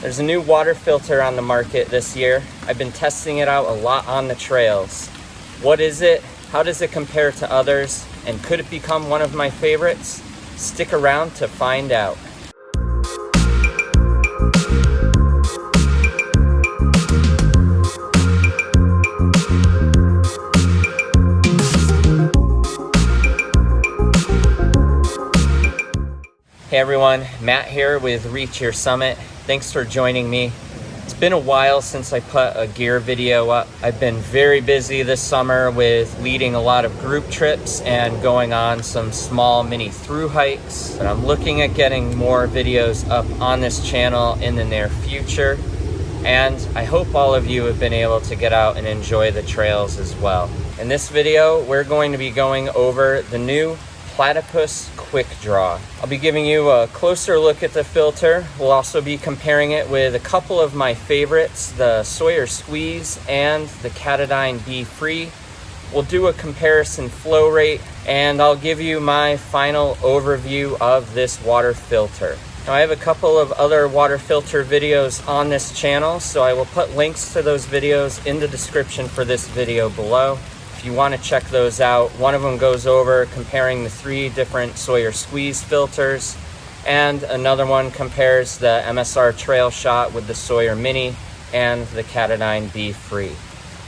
There's a new water filter on the market this year. I've been testing it out a lot on the trails. What is it? How does it compare to others? And could it become one of my favorites? Stick around to find out. Hey everyone, Matt here with Reach Your Summit. Thanks for joining me. It's been a while since I put a gear video up. I've been very busy this summer with leading a lot of group trips and going on some small mini thru hikes. But I'm looking at getting more videos up on this channel in the near future. And I hope all of you have been able to get out and enjoy the trails as well. In this video, we're going to be going over the new Platypus Quickdraw. I'll be giving you a closer look at the filter. We'll also be comparing it with a couple of my favorites, the Sawyer Squeeze and the Katadyn BeFree. We'll do a comparison flow rate, and I'll give you my final overview of this water filter. Now, I have a couple of other water filter videos on this channel, so I will put links to those videos in the description for this video below. If you want to check those out, one of them goes over comparing the 3 different Sawyer Squeeze filters, and another one compares the MSR Trail Shot with the Sawyer Mini and the Katadyn BeFree.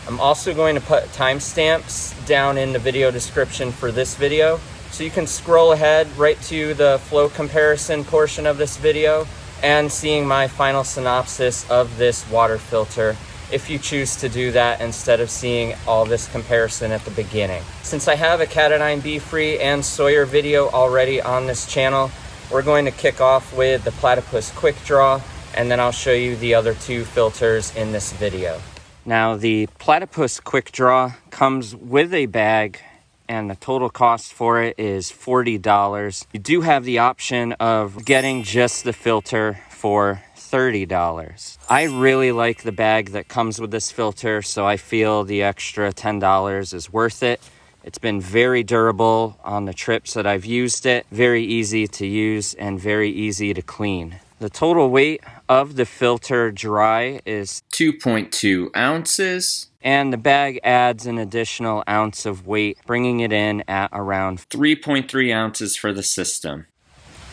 I'm also going to put timestamps down in the video description for this video, so you can scroll ahead right to the flow comparison portion of this video and seeing my final synopsis of this water filter, if you choose to do that instead of seeing all this comparison at the beginning. Since I have a Katadyn BeFree and Sawyer video already on this channel, we're going to kick off with the Platypus Quickdraw, and then I'll show you the other 2 filters in this video. Now, the Platypus Quickdraw comes with a bag, and the total cost for it is $40. You do have the option of getting just the filter for $30. I really like the bag that comes with this filter, so I feel the extra $10 is worth it. It's been very durable on the trips that I've used it, very easy to use and very easy to clean. The total weight of the filter dry is 2.2 ounces, and the bag adds an additional ounce of weight, bringing it in at around 3.3 ounces for the system.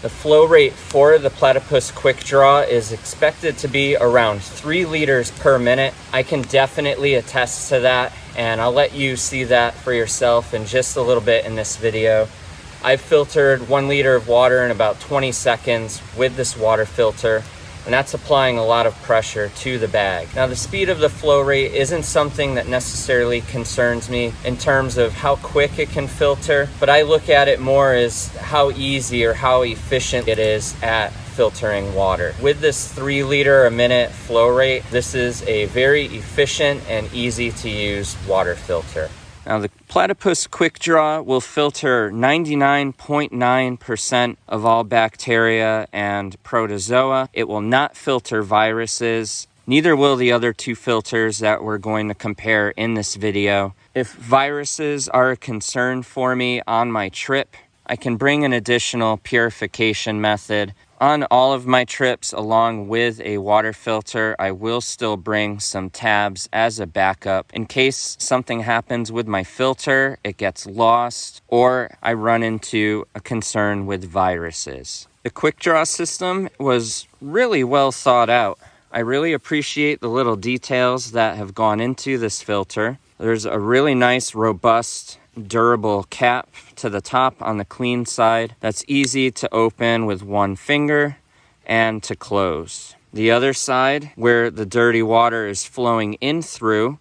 The flow rate for the Platypus Quickdraw is expected to be around 3 liters per minute. I can definitely attest to that, and I'll let you see that for yourself in just a little bit in this video. I've filtered 1 liter of water in about 20 seconds with this water filter, and that's applying a lot of pressure to the bag. Now, the speed of the flow rate isn't something that necessarily concerns me in terms of how quick it can filter, but I look at it more as how easy or how efficient it is at filtering water. With this 3 liter a minute flow rate, this is a very efficient and easy to use water filter. Now, the Platypus Quickdraw will filter 99.9% of all bacteria and protozoa. It will not filter viruses. Neither will the other 2 filters that we're going to compare in this video. If viruses are a concern for me on my trip, I can bring an additional purification method. On all of my trips, along with a water filter, I will still bring some tabs as a backup in case something happens with my filter, it gets lost, or I run into a concern with viruses. The Quickdraw system was really well thought out. I really appreciate the little details that have gone into this filter. There's a really nice, robust, durable cap to the top on the clean side that's easy to open with 1 finger and to close. The other side, where the dirty water is flowing in through,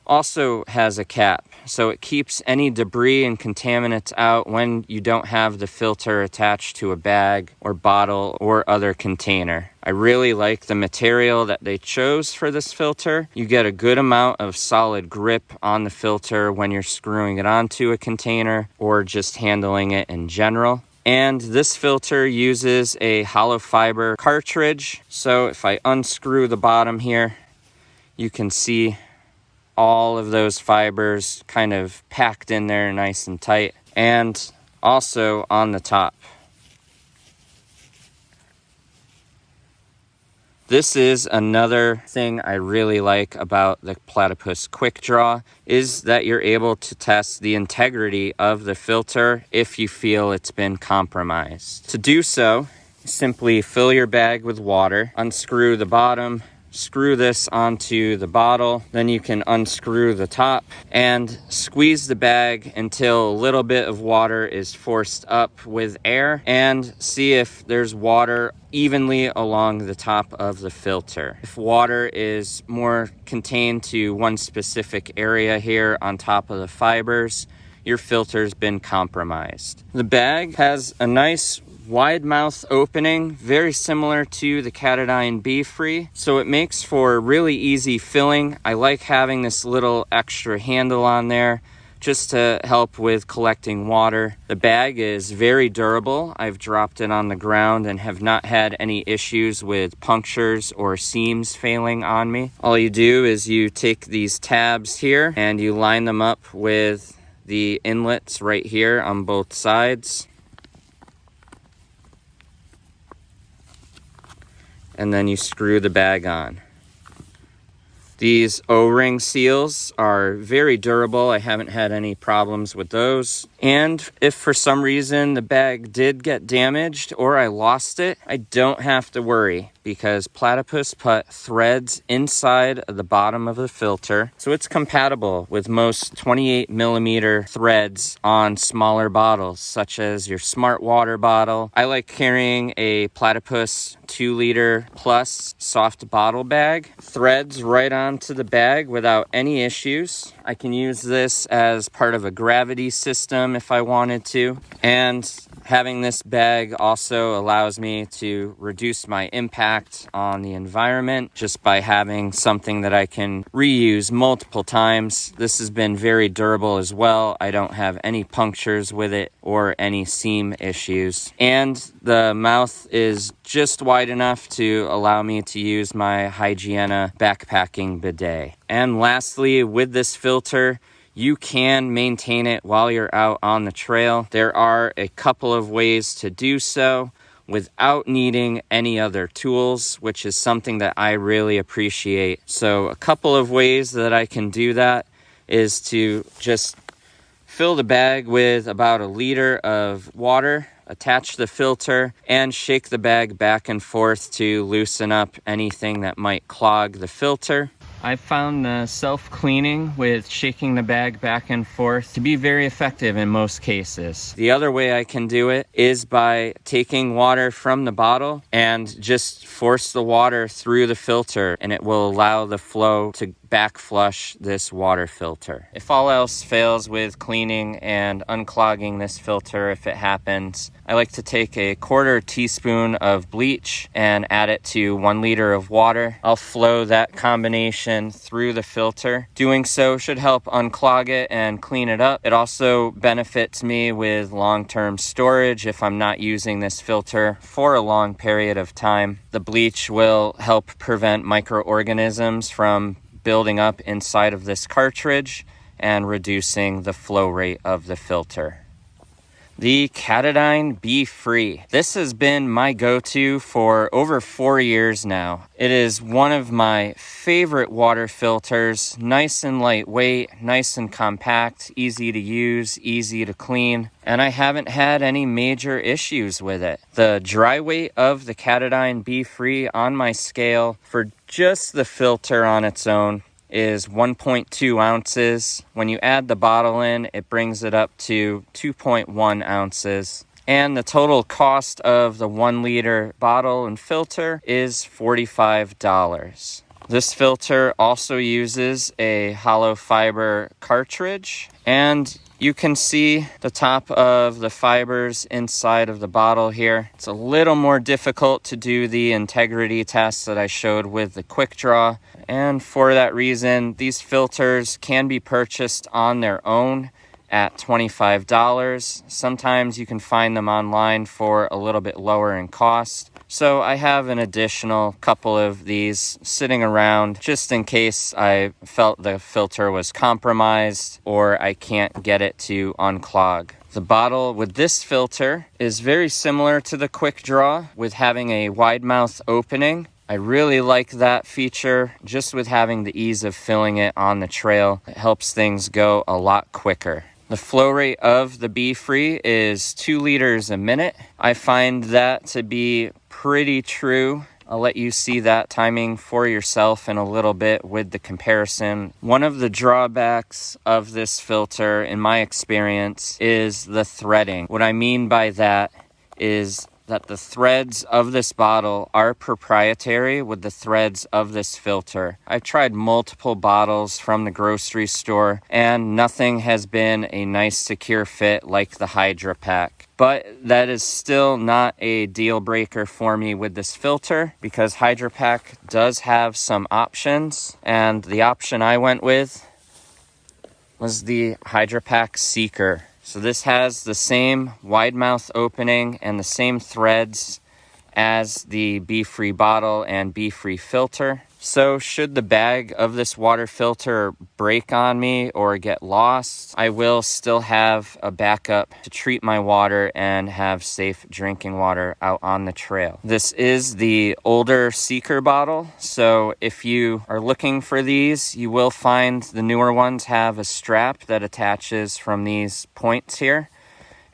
also has a cap, so it keeps any debris and contaminants out when you don't have the filter attached to a bag or bottle or other container. I really like the material that they chose for this filter. You get a good amount of solid grip on the filter when you're screwing it onto a container or just handling it in general. And this filter uses a hollow fiber cartridge, so if I unscrew the bottom here, you can see all of those fibers kind of packed in there nice and tight, and also on the top. This is another thing I really like about the Platypus Quickdraw, is that you're able to test the integrity of the filter if you feel it's been compromised. To do so, simply fill your bag with water, unscrew the bottom, screw this onto the bottle, then you can unscrew the top and squeeze the bag until a little bit of water is forced up with air, and see if there's water evenly along the top of the filter. If water is more contained to one specific area here on top of the fibers, your filter's been compromised. The bag has a nice wide mouth opening, very similar to the Katadyn BeFree, so it makes for really easy filling. I like having this little extra handle on there just to help with collecting water. The bag is very durable. I've dropped it on the ground and have not had any issues with punctures or seams failing on me. All you do is you take these tabs here and you line them up with the inlets right here on both sides. And then you screw the bag on. These O-ring seals are very durable. I haven't had any problems with those. And if for some reason the bag did get damaged or I lost it, I don't have to worry, because Platypus put threads inside of the bottom of the filter, so it's compatible with most 28mm threads on smaller bottles, such as your smart water bottle. I like carrying a Platypus 2-liter plus soft bottle bag. Threads right onto the bag without any issues. I can use this as part of a gravity system if I wanted to, and having this bag also allows me to reduce my impact on the environment just by having something that I can reuse multiple times. This has been very durable as well. I don't have any punctures with it or any seam issues. And the mouth is just wide enough to allow me to use my Hygiena backpacking bidet. And lastly, with this filter, you can maintain it while you're out on the trail. There are a couple of ways to do so without needing any other tools, which is something that I really appreciate. So a couple of ways that I can do that is to just fill the bag with about 1 liter of water, attach the filter, and shake the bag back and forth to loosen up anything that might clog the filter. I've found the self-cleaning with shaking the bag back and forth to be very effective in most cases. The other way I can do it is by taking water from the bottle and just force the water through the filter, and it will allow the flow to back flush this water filter. If all else fails with cleaning and unclogging this filter, if it happens, I like to take a 1/4 teaspoon of bleach and add it to 1 liter of water. I'll flow that combination through the filter. Doing so should help unclog it and clean it up. It also benefits me with long-term storage if I'm not using this filter for a long period of time. The bleach will help prevent microorganisms from building up inside of this cartridge and reducing the flow rate of the filter. The Katadyn BeFree. This has been my go-to for over 4 years now. It is one of my favorite water filters. Nice and lightweight, nice and compact, easy to use, easy to clean, and I haven't had any major issues with it. The dry weight of the Katadyn BeFree on my scale for just the filter on its own is 1.2 ounces. When you add the bottle in, it brings it up to 2.1 ounces. And the total cost of the 1 liter bottle and filter is $45. This filter also uses a hollow fiber cartridge, and you can see the top of the fibers inside of the bottle here. It's a little more difficult to do the integrity tests that I showed with the Quickdraw, and for that reason, these filters can be purchased on their own at $25. Sometimes you can find them online for a little bit lower in cost. So I have an additional couple of these sitting around just in case I felt the filter was compromised or I can't get it to unclog. The bottle with this filter is very similar to the Quickdraw, with having a wide mouth opening I really like that feature. Just with having the ease of filling it on the trail, it helps things go a lot quicker. The flow rate of the BeFree is 2 liters a minute. I find that to be pretty true. I'll let you see that timing for yourself in a little bit with the comparison. One of the drawbacks of this filter, in my experience, is the threading. What I mean by that is that the threads of this bottle are proprietary with the threads of this filter. I've tried multiple bottles from the grocery store and nothing has been a nice secure fit like the Hydra Pack. But that is still not a deal breaker for me with this filter because Hydra Pack does have some options, and the option I went with was the Hydra Pack Seeker. So this has the same wide mouth opening and the same threads as the BeFree bottle and BeFree filter. So should the bag of this water filter break on me or get lost, I will still have a backup to treat my water and have safe drinking water out on the trail. This is the older Seeker bottle, so if you are looking for these, you will find the newer ones have a strap that attaches from these points here,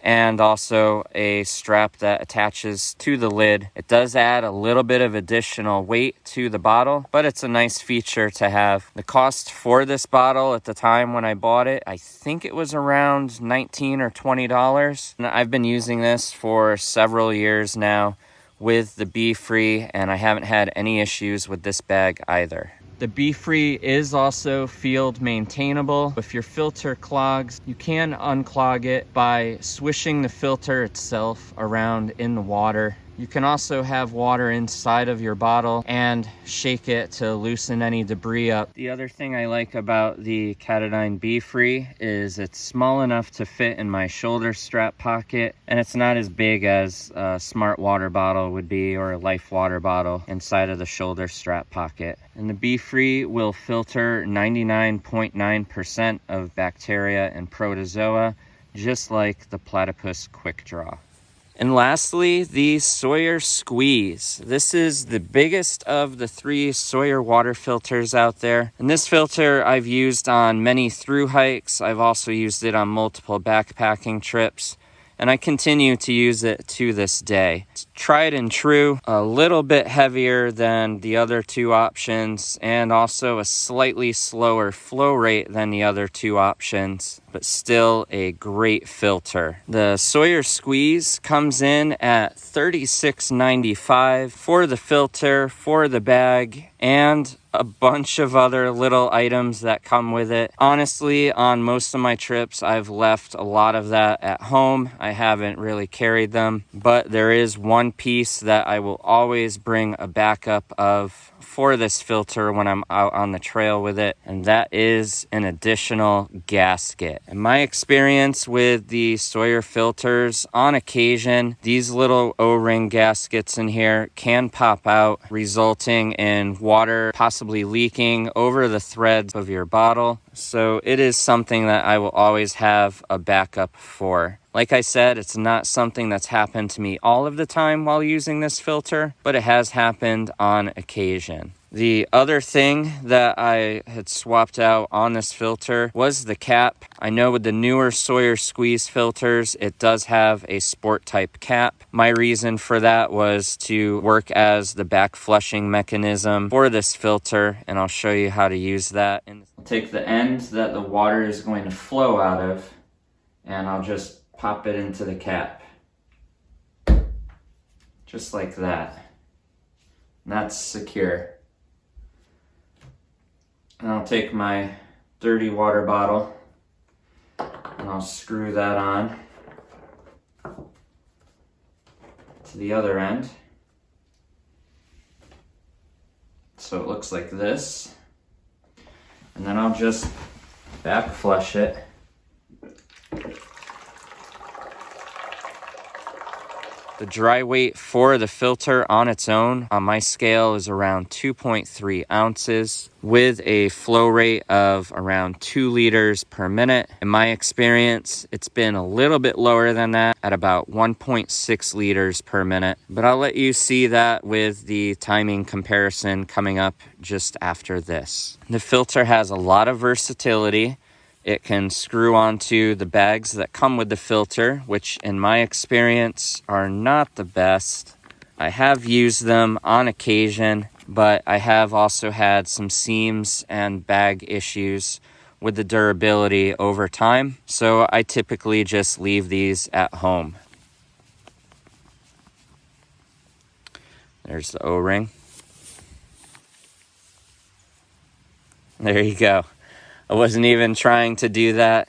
and also a strap that attaches to the lid. It does add a little bit of additional weight to the bottle, but it's a nice feature to have. The cost for this bottle at the time when I bought it, I think it was around $19 or $20. And I've been using this for several years now with the BeFree, and I haven't had any issues with this bag either. The BeFree is also field maintainable. If your filter clogs, you can unclog it by swishing the filter itself around in the water. You can also have water inside of your bottle and shake it to loosen any debris up. The other thing I like about the Katadyn BeFree is it's small enough to fit in my shoulder strap pocket, and it's not as big as a Smart water bottle would be or a Life water bottle inside of the shoulder strap pocket. And the BeFree will filter 99.9% of bacteria and protozoa, just like the Platypus Quickdraw. And lastly, the Sawyer Squeeze. This is the biggest of the 3 Sawyer water filters out there. And this filter I've used on many through hikes. I've also used it on multiple backpacking trips, and I continue to use it to this day. It's tried and true, a little bit heavier than the other 2 options, and also a slightly slower flow rate than the other 2 options, but still a great filter. The Sawyer Squeeze comes in at $36.95 for the filter, for the bag, and a bunch of other little items that come with it. Honestly, on most of my trips, I've left a lot of that at home. I haven't really carried them, but there is one piece that I will always bring a backup of for this filter when I'm out on the trail with it, and that is an additional gasket. In my experience with the Sawyer filters, on occasion, these little O-ring gaskets in here can pop out, resulting in water possibly leaking over the threads of your bottle. So it is something that I will always have a backup for. Like I said, it's not something that's happened to me all of the time while using this filter, but it has happened on occasion. The other thing that I had swapped out on this filter was the cap. I know with the newer Sawyer Squeeze filters, it does have a sport type cap. My reason for that was to work as the back flushing mechanism for this filter, and I'll show you how to use that. I'll take the end that the water is going to flow out of, and I'll just pop it into the cap. Just like that. And that's secure. And I'll take my dirty water bottle and I'll screw that on to the other end. So it looks like this. And then I'll just back flush it. The dry weight for the filter on its own on my scale is around 2.3 ounces with a flow rate of around 2 liters per minute. In my experience, it's been a little bit lower than that at about 1.6 liters per minute, but I'll let you see that with the timing comparison coming up just after this. The filter has a lot of versatility. It can screw onto the bags that come with the filter, which in my experience are not the best. I have used them on occasion, but I have also had some seams and bag issues with the durability over time. So I typically just leave these at home. There's the O-ring. There you go. I wasn't even trying to do that.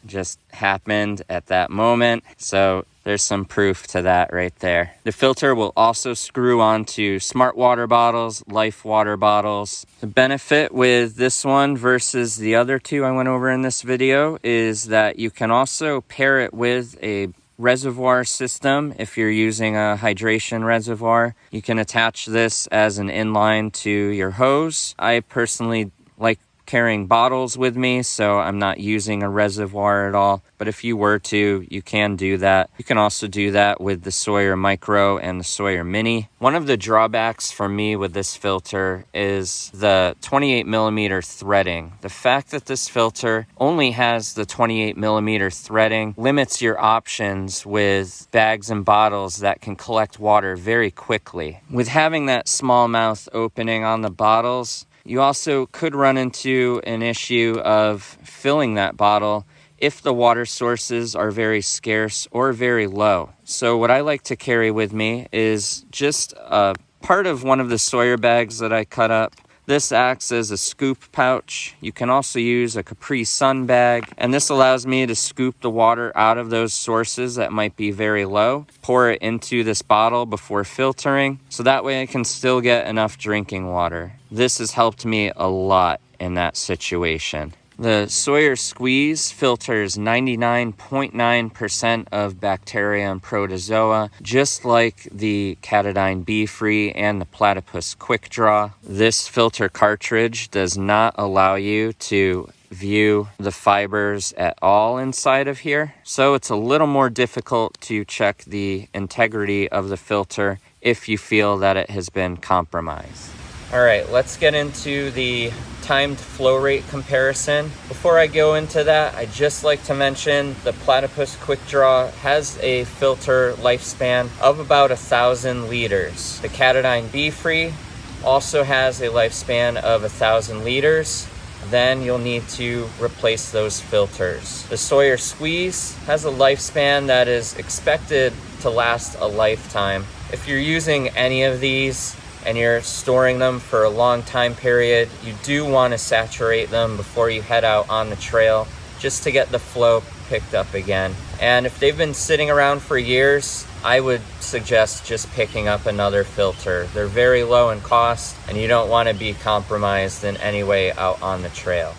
It just happened at that moment. So there's some proof to that right there. The filter will also screw onto smart water bottles, Life water bottles. The benefit with this one versus the other two I went over in this video is that you can also pair it with a reservoir system. If you're using a hydration reservoir, you can attach this as an inline to your hose. I personally like carrying bottles with me, so I'm not using a reservoir at all. But if you were to, you can do that. You can also do that with the Sawyer Micro and the Sawyer Mini. One of the drawbacks for me with this filter is the 28 millimeter threading. The fact that this filter only has the 28 millimeter threading limits your options with bags and bottles that can collect water very quickly. With having that small mouth opening on the bottles, you also could run into an issue of filling that bottle if the water sources are very scarce or very low. So what I like to carry with me is just a part of one of the Sawyer bags that I cut up. This acts as a scoop pouch. You can also use a Capri Sun bag, and this allows me to scoop the water out of those sources that might be very low, pour it into this bottle before filtering, so that way I can still get enough drinking water. This has helped me a lot in that situation. The Sawyer Squeeze filters 99.9% of bacteria and protozoa, just like the Katadyn BeFree and the Platypus Quickdraw. This filter cartridge does not allow you to view the fibers at all inside of here, so it's a little more difficult to check the integrity of the filter if you feel that it has been compromised. All right, let's get into the timed flow rate comparison. Before I go into that, I'd just like to mention the Platypus Quickdraw has a filter lifespan of about 1,000 liters. The Katadyn BeFree also has a lifespan of 1,000 liters. Then you'll need to replace those filters. The Sawyer Squeeze has a lifespan that is expected to last a lifetime. If you're using any of these and you're storing them for a long time period, you do want to saturate them before you head out on the trail just to get the flow picked up again. And if they've been sitting around for years, I would suggest just picking up another filter. They're very low in cost and you don't want to be compromised in any way out on the trail.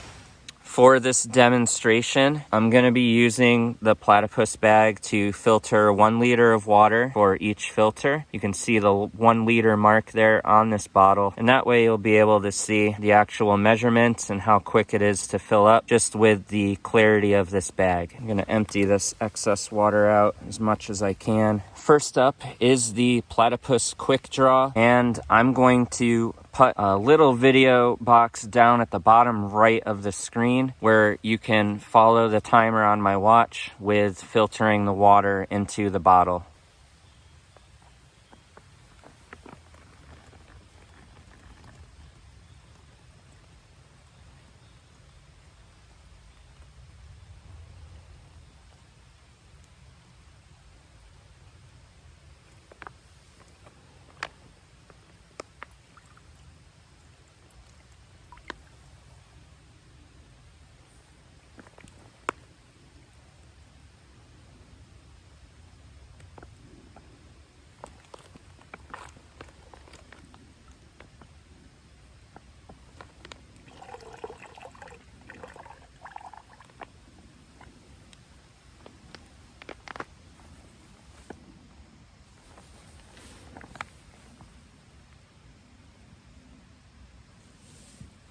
For this demonstration, I'm going to be using the Platypus bag to filter 1 liter of water for each filter. You can see the 1 liter mark there on this bottle, and that way you'll be able to see the actual measurements and how quick it is to fill up just with the clarity of this bag. I'm going to empty this excess water out as much as I can. First up is the Platypus Quickdraw, and I'm going to put a little video box down at the bottom right of the screen where you can follow the timer on my watch with filtering the water into the bottle.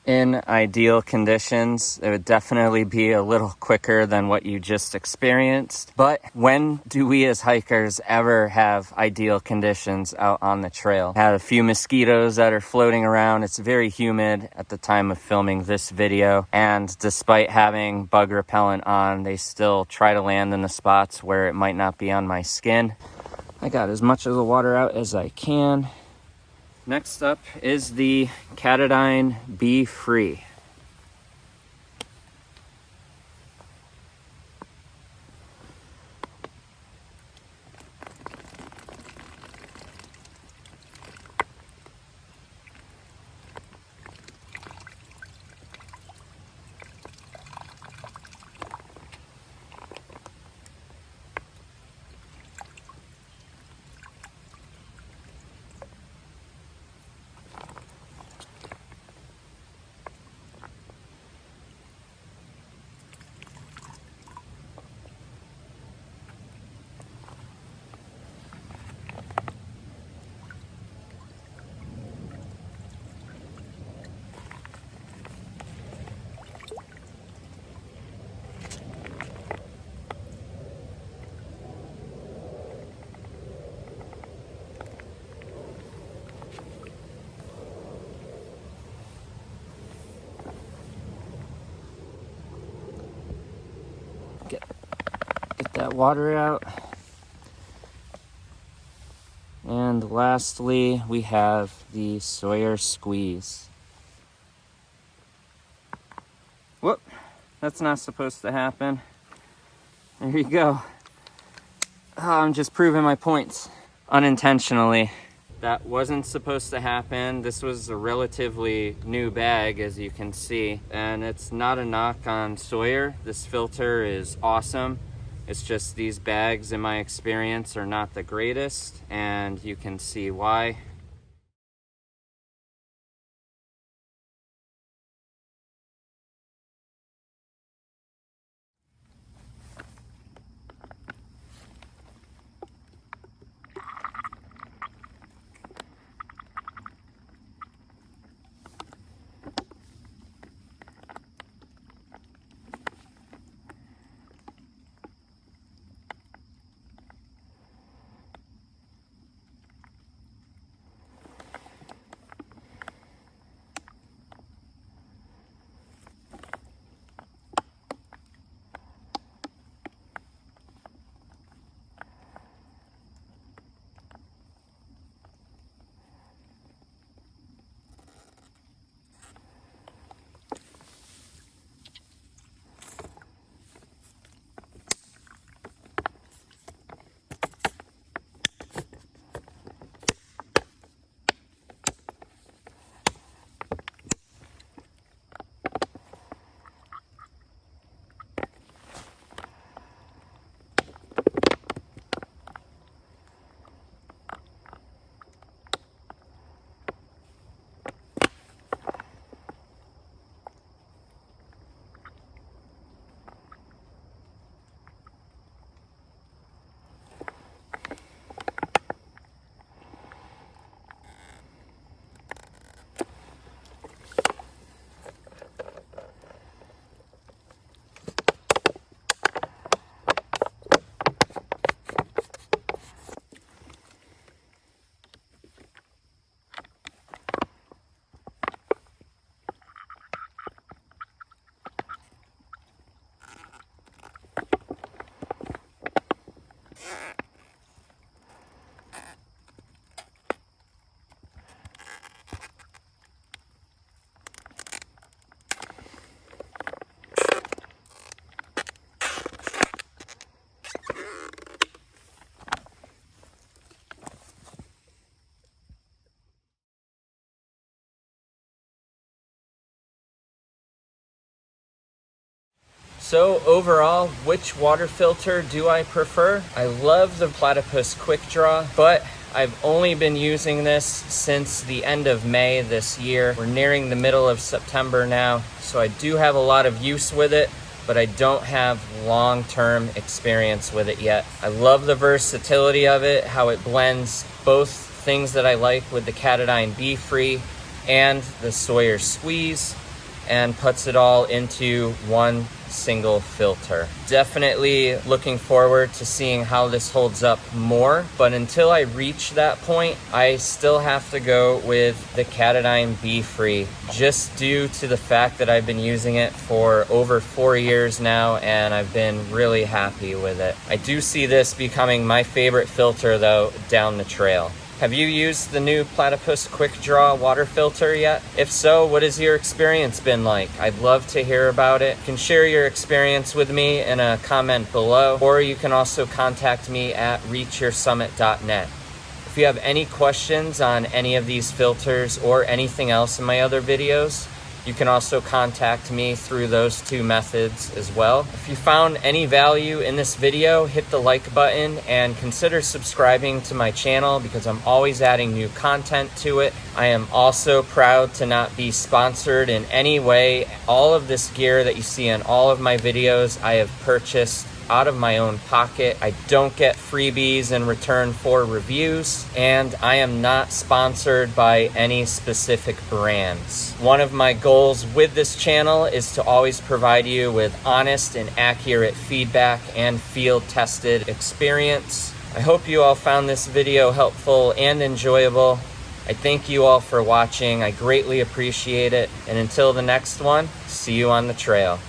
In ideal conditions, it would definitely be a little quicker than what you just experienced. But when do we as hikers ever have ideal conditions out on the trail? Had a few mosquitoes that are floating around. It's very humid at the time of filming this video. And despite having bug repellent on, they still try to land in the spots where it might not be on my skin. I got as much of the water out as I can. Next up is the Katadyn BeFree. Get that water out. And lastly, we have the Sawyer Squeeze. Whoop, that's not supposed to happen. There you go. Oh, I'm just proving my points unintentionally. That wasn't supposed to happen. This was a relatively new bag, as you can see, and it's not a knock on Sawyer. This filter is awesome. It's just these bags, in my experience, are not the greatest, and you can see why. So overall, which water filter do I prefer? I love the Platypus Quickdraw, but I've only been using this since the end of May this year. We're nearing the middle of September now, so I do have a lot of use with it, but I don't have long-term experience with it yet. I love the versatility of it, how it blends both things that I like with the Katadyn BeFree and the Sawyer Squeeze. and puts it all into one single filter. Definitely looking forward to seeing how this holds up more, but until I reach that point, I still have to go with the Katadyn BeFree, just due to the fact that I've been using it for over 4 years now and I've been really happy with it. I do see this becoming my favorite filter though down the trail. Have you used the new Platypus Quickdraw water filter yet? If so, what has your experience been like? I'd love to hear about it. You can share your experience with me in a comment below, or you can also contact me at reachyoursummit.net. If you have any questions on any of these filters or anything else in my other videos, you can also contact me through those two methods as well. If you found any value in this video, hit the like button and consider subscribing to my channel because I'm always adding new content to it. I am also proud to not be sponsored in any way. All of this gear that you see in all of my videos, I have purchased out of my own pocket. I don't get freebies in return for reviews, and I am not sponsored by any specific brands. One of my goals with this channel is to always provide you with honest and accurate feedback and field-tested experience. I hope you all found this video helpful and enjoyable. I thank you all for watching. I greatly appreciate it. And until the next one, see you on the trail.